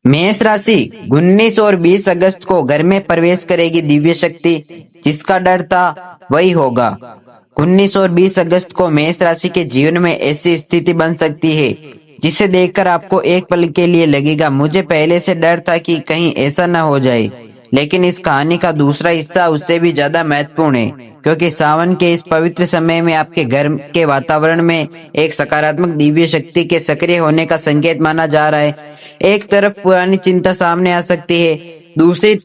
मेष राशि 19 और 20 अगस्त को घर में प्रवेश करेगी दिव्य शक्ति। जिसका डर था वही होगा। 19 और 20 अगस्त को मेष राशि के जीवन में ऐसी स्थिति बन सकती है जिसे देखकर आपको एक पल के लिए लगेगा, मुझे पहले से डर था कि कहीं ऐसा न हो जाए। लेकिन इस कहानी का दूसरा हिस्सा उससे भी ज्यादा महत्वपूर्ण है, क्योंकि सावन के इस पवित्र समय में आपके घर के वातावरण में एक सकारात्मक दिव्य शक्ति के सक्रिय होने का संकेत माना जा रहा है। एक तरफ पुरानी चिंता सामने आ सकती है, दूसरी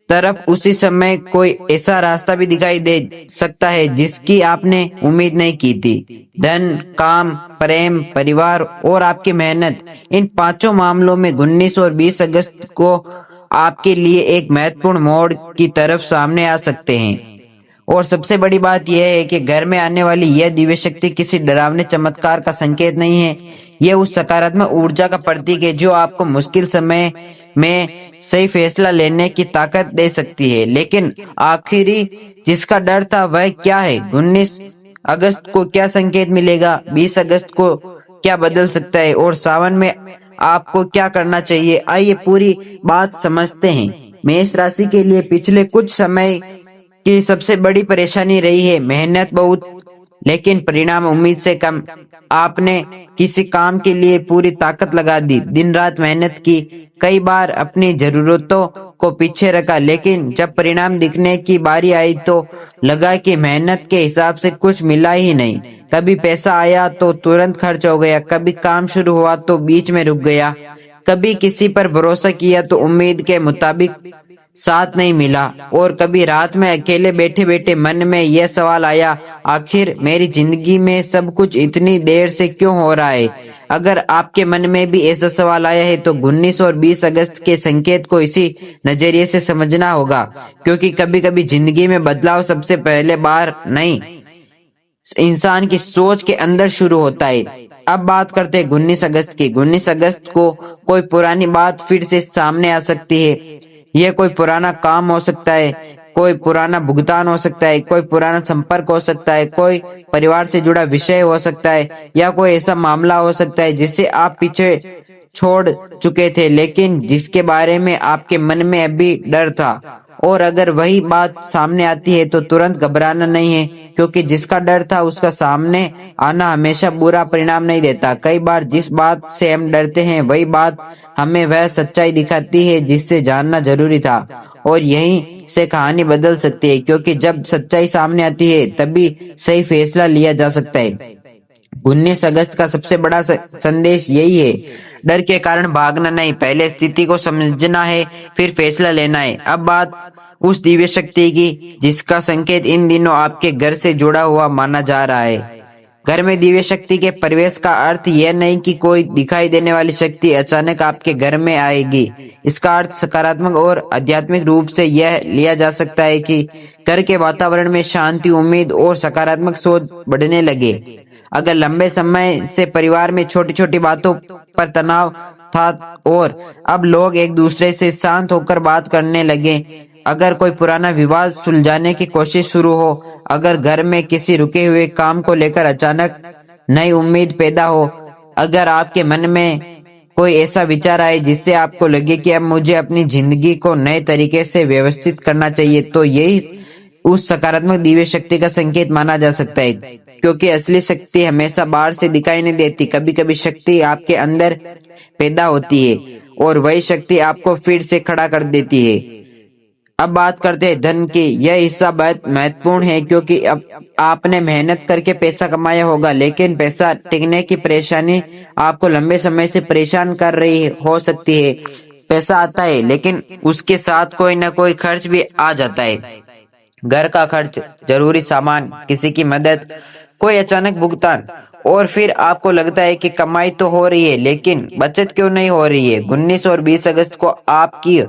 तरफ उसी समय कोई ऐसा रास्ता भी दिखाई दे सकता है जिसकी आपने उम्मीद नहीं की थी। धन, काम, प्रेम, परिवार और आपकी मेहनत, इन पांचों मामलों में 19 और 20 अगस्त को आपके लिए एक महत्वपूर्ण मोड़ की तरफ सामने आ सकते हैं। और सबसे बड़ी बात यह है कि घर में आने वाली यह दिव्य शक्ति किसी डरावने चमत्कार का संकेत नहीं है। यह उस सकारात्मक ऊर्जा का प्रतीक है जो आपको मुश्किल समय में सही फैसला लेने की ताकत दे सकती है। लेकिन आखिरी जिसका डर था वह क्या है? 19 अगस्त को क्या संकेत मिलेगा? 20 अगस्त को क्या बदल सकता है? और सावन में आपको क्या करना चाहिए? आइए पूरी बात समझते हैं। मेष राशि के लिए पिछले कुछ समय की सबसे बड़ी परेशानी रही है मेहनत बहुत, लेकिन परिणाम उम्मीद से कम। आपने किसी काम के लिए पूरी ताकत लगा दी, दिन रात मेहनत की, कई बार अपनी जरूरतों को पीछे रखा, लेकिन जब परिणाम दिखने की बारी आई तो लगा कि मेहनत के हिसाब से कुछ मिला ही नहीं। कभी पैसा आया तो तुरंत खर्च हो गया, कभी काम शुरू हुआ तो बीच में रुक गया, कभी किसी पर भरोसा किया तो उम्मीद के मुताबिक साथ नहीं मिला, और कभी रात में अकेले बैठे बैठे मन में यह सवाल आया, आखिर मेरी जिंदगी में सब कुछ इतनी देर से क्यों हो रहा है? अगर आपके मन में भी ऐसा सवाल आया है तो 19 और 20 अगस्त के संकेत को इसी नजरिए से समझना होगा, क्योंकि कभी कभी जिंदगी में बदलाव सबसे पहले बार नहीं, इंसान की सोच के अंदर शुरू होता है। अब बात करते हैं 19 अगस्त की। 19 अगस्त को कोई पुरानी बात फिर से सामने आ सकती है। यह कोई पुराना काम हो सकता है, कोई पुराना भुगतान हो सकता है, कोई पुराना संपर्क हो सकता है, कोई परिवार से जुड़ा विषय हो सकता है, या कोई ऐसा मामला हो सकता है जिसे आप पीछे छोड़ चुके थे लेकिन जिसके बारे में आपके मन में अभी डर था। और अगर वही बात सामने आती है तो तुरंत घबराना नहीं है, क्योंकि जिसका डर था उसका सामने आना हमेशा बुरा परिणाम नहीं देता। कई बार जिस बात से हम डरते हैं वही बात हमें वह सच्चाई दिखाती है जिससे जानना जरूरी था, और यहीं से कहानी बदल सकती है, क्योंकि जब सच्चाई सामने आती है तभी सही फैसला लिया जा सकता है। 19 अगस्त का सबसे बड़ा संदेश यही है, डर के कारण भागना नहीं, पहले स्थिति को समझना है फिर फैसला लेना है। अब बात उस दिव्य शक्ति की जिसका संकेत इन दिनों आपके घर से जुड़ा हुआ माना जा रहा है। घर में दिव्य शक्ति के प्रवेश का अर्थ यह नहीं कि कोई दिखाई देने वाली शक्ति अचानक आपके घर में आएगी। इसका अर्थ सकारात्मक और आध्यात्मिक रूप से यह लिया जा सकता है कि घर के वातावरण में शांति, उम्मीद और सकारात्मक सोच बढ़ने लगे। अगर लंबे समय से परिवार में छोटी छोटी बातों पर तनाव था और अब लोग एक दूसरे से शांत होकर बात करने लगे, अगर कोई पुराना विवाद सुलझाने की कोशिश शुरू हो, अगर घर में किसी रुके हुए काम को लेकर अचानक नई उम्मीद पैदा हो, अगर आपके मन में कोई ऐसा विचार आए जिससे आपको लगे कि अब मुझे अपनी जिंदगी को नए तरीके से व्यवस्थित करना चाहिए, तो यही उस सकारात्मक दिव्य शक्ति का संकेत माना जा सकता है। क्योंकि असली शक्ति हमेशा बाहर से दिखाई नहीं देती, कभी कभी शक्ति आपके अंदर पैदा होती है और वही शक्ति आपको फिर से खड़ा कर देती है। अब बात करते हैं धन की। यह हिस्सा बहुत महत्वपूर्ण है, क्योंकि अब आपने मेहनत करके पैसा कमाया होगा, लेकिन पैसा टिकने की परेशानी आपको लंबे समय से परेशान कर रही हो सकती है। पैसा आता है लेकिन उसके साथ कोई ना कोई खर्च भी आ जाता है, घर का खर्च, जरूरी सामान, किसी की मदद, कोई अचानक भुगतान, और फिर आपको लगता है कि कमाई तो हो रही है लेकिन बचत क्यों नहीं हो रही है। 19 और 20 अगस्त को आपकी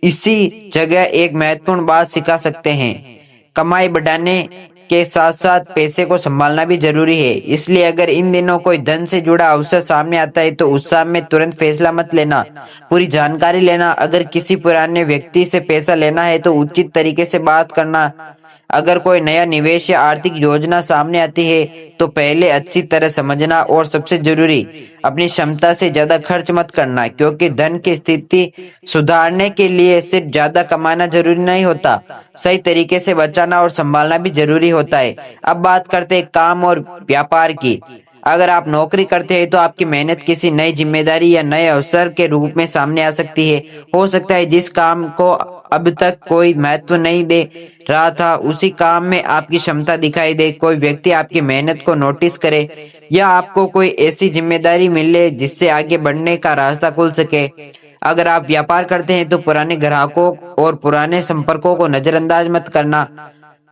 इसी जगह एक महत्वपूर्ण बात सिखा सकते हैं। कमाई बढ़ाने के साथ साथ पैसे को संभालना भी जरूरी है। इसलिए अगर इन दिनों कोई धन से जुड़ा अवसर सामने आता है तो उत्साह में तुरंत फैसला मत लेना, पूरी जानकारी लेना। अगर किसी पुराने व्यक्ति से पैसा लेना है तो उचित तरीके से बात करना। अगर कोई नया निवेश या आर्थिक योजना सामने आती है तो पहले अच्छी तरह समझना और सबसे जरूरी अपनी क्षमता से ज्यादा खर्च मत करना, क्योंकि धन की स्थिति सुधारने के लिए सिर्फ ज्यादा कमाना जरूरी नहीं होता, सही तरीके से बचाना और संभालना भी जरूरी होता है। अब बात करते हैं काम और व्यापार की। अगर आप नौकरी करते हैं तो आपकी मेहनत किसी नई जिम्मेदारी या नए अवसर के रूप में सामने आ सकती है। हो सकता है जिस काम को अब तक कोई महत्व नहीं दे रहा था, उसी काम में आपकी क्षमता दिखाई दे, कोई व्यक्ति आपकी मेहनत को नोटिस करे या आपको कोई ऐसी जिम्मेदारी मिले जिससे आगे बढ़ने का रास्ता खुल सके। अगर आप व्यापार करते हैं तो पुराने ग्राहकों और पुराने संपर्कों को नजरअंदाज मत करना।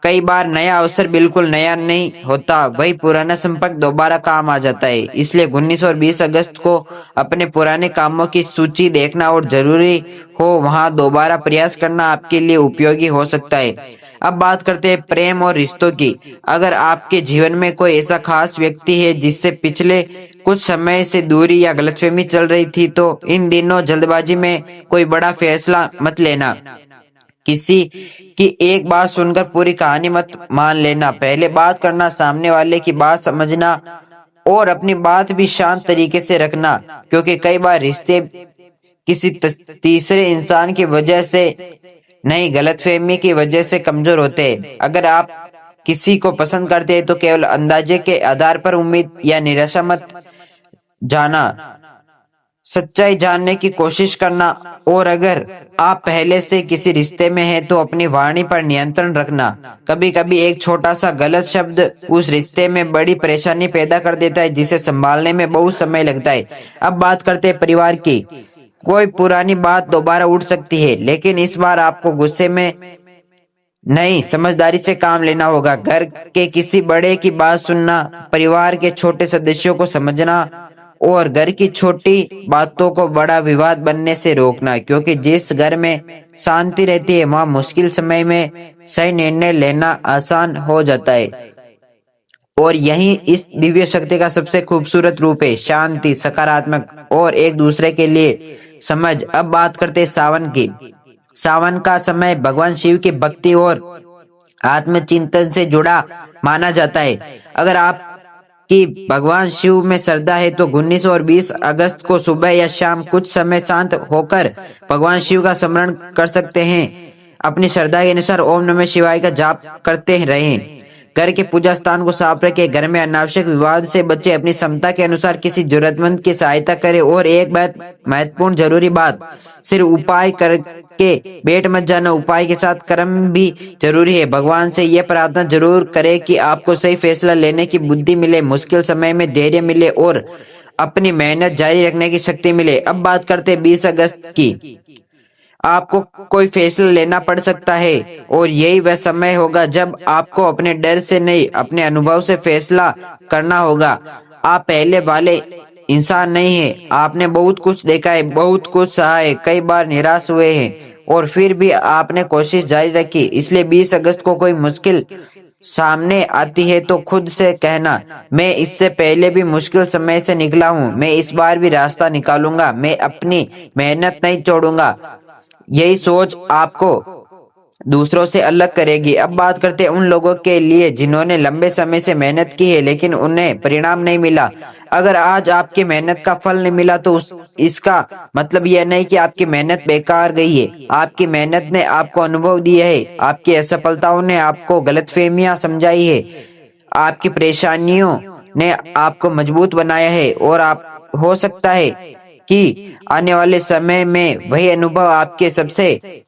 कई बार नया अवसर बिल्कुल नया नहीं होता, वही पुराना संपर्क दोबारा काम आ जाता है। इसलिए 19 और 20 अगस्त को अपने पुराने कामों की सूची देखना और जरूरी हो वहां दोबारा प्रयास करना आपके लिए उपयोगी हो सकता है। अब बात करते हैं प्रेम और रिश्तों की। अगर आपके जीवन में कोई ऐसा खास व्यक्ति है जिससे पिछले कुछ समय से दूरी या गलतफहमी चल रही थी, तो इन दिनों जल्दबाजी में कोई बड़ा फैसला मत लेना। किसी की एक बात सुनकर पूरी कहानी मत मान लेना। पहले बात करना, सामने वाले की बात समझना और अपनी बात भी शांत तरीके से रखना, क्योंकि कई बार रिश्ते किसी तीसरे इंसान की वजह से नहीं, गलतफहमी की वजह से कमजोर होते हैं। अगर आप किसी को पसंद करते हैं तो केवल अंदाजे के आधार पर उम्मीद या निराशा मत जाना, सच्चाई जानने की कोशिश करना। और अगर आप पहले से किसी रिश्ते में हैं तो अपनी वाणी पर नियंत्रण रखना। कभी कभी एक छोटा सा गलत शब्द उस रिश्ते में बड़ी परेशानी पैदा कर देता है, जिसे संभालने में बहुत समय लगता है। अब बात करते हैं परिवार की। कोई पुरानी बात दोबारा उठ सकती है, लेकिन इस बार आपको गुस्से में नहीं, समझदारी से काम लेना होगा। घर के किसी बड़े की बात सुनना, परिवार के छोटे सदस्यों को समझना और घर की छोटी बातों को बड़ा विवाद बनने से रोकना, क्योंकि जिस घर में शांति रहती है वहां मुश्किल समय में सही निर्णय लेना आसान हो जाता है। और यही इस दिव्य शक्ति का सबसे खूबसूरत रूप है, शांति, सकारात्मक और एक दूसरे के लिए समझ। अब बात करते हैं सावन की। सावन का समय भगवान शिव की भक्ति और आत्मचिंतन से जुड़ा माना जाता है। अगर आप कि भगवान शिव में श्रद्धा है तो 19 और 20 अगस्त को सुबह या शाम कुछ समय शांत होकर भगवान शिव का स्मरण कर सकते हैं। अपनी श्रद्धा के अनुसार ओम नमः शिवाय का जाप करते रहें। घर के पूजा स्थान को साफ रखें। घर में अनावश्यक विवाद से बचे। अपनी क्षमता के अनुसार किसी जरूरतमंद की सहायता करें। और एक बात महत्वपूर्ण जरूरी बात, सिर्फ उपाय करके बैठ मत जाना, उपाय के साथ कर्म भी जरूरी है। भगवान से यह प्रार्थना जरूर करें कि आपको सही फैसला लेने की बुद्धि मिले, मुश्किल समय में धैर्य मिले और अपनी मेहनत जारी रखने की शक्ति मिले। अब बात करते हैं 20 अगस्त की। आपको कोई फैसला लेना पड़ सकता है और यही वह समय होगा जब आपको अपने डर से नहीं, अपने अनुभव से फैसला करना होगा। आप पहले वाले इंसान नहीं हैं। आपने बहुत कुछ देखा है, बहुत कुछ सहा है, कई बार निराश हुए हैं और फिर भी आपने कोशिश जारी रखी। इसलिए 20 अगस्त को कोई मुश्किल सामने आती है तो खुद से कहना, मैं इससे पहले भी मुश्किल समय से निकला हूँ, मैं इस बार भी रास्ता निकालूंगा, मैं अपनी मेहनत नहीं छोड़ूंगा। यही सोच आपको दूसरों से अलग करेगी। अब बात करते हैं उन लोगों के लिए जिन्होंने लंबे समय से मेहनत की है लेकिन उन्हें परिणाम नहीं मिला। अगर आज आपकी मेहनत का फल नहीं मिला तो इसका मतलब यह नहीं कि आपकी मेहनत बेकार गई है। आपकी मेहनत ने आपको अनुभव दिया है, आपकी असफलताओं ने आपको गलतफहमियां समझाई है, आपकी परेशानियों ने आपको मजबूत बनाया है और आप हो सकता है कि आने वाले समय में वही अनुभव आपके सबसे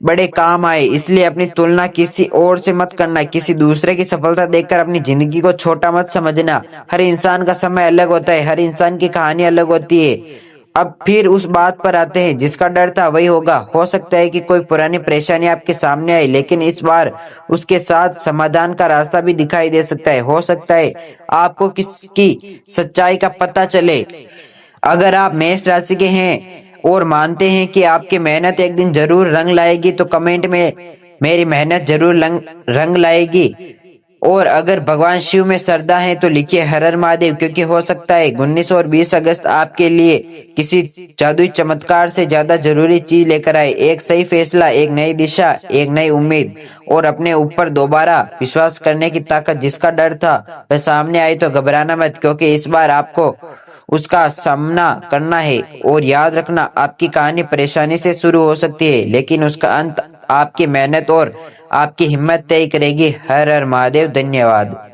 बड़े काम आए। इसलिए अपनी तुलना किसी और से मत करना। किसी दूसरे की सफलता देखकर अपनी जिंदगी को छोटा मत समझना। हर इंसान का समय अलग होता है, हर इंसान की कहानी अलग होती है। अब फिर उस बात पर आते हैं, जिसका डर था वही होगा। हो सकता है कि कोई पुरानी परेशानी आपके सामने आए, लेकिन इस बार उसके साथ समाधान का रास्ता भी दिखाई दे सकता है। हो सकता है आपको किसकी सच्चाई का पता चले। अगर आप मेष राशि के हैं और मानते हैं कि आपकी मेहनत एक दिन जरूर रंग लाएगी तो कमेंट में मेरी मेहनत जरूर रंग लाएगी और अगर भगवान शिव में श्रद्धा है तो लिखिए हर हर महादेव, क्योंकि हो सकता है 19 और 20 अगस्त आपके लिए किसी जादुई चमत्कार से ज्यादा जरूरी चीज लेकर आए। एक सही फैसला, एक नई दिशा, एक नई उम्मीद और अपने ऊपर दोबारा विश्वास करने की ताकत। जिसका डर था वह सामने आई तो घबराना मत, क्योंकि इस बार आपको उसका सामना करना है। और याद रखना, आपकी कहानी परेशानी से शुरू हो सकती है, लेकिन उसका अंत आपकी मेहनत और आपकी हिम्मत तय करेगी। हर हर महादेव। धन्यवाद।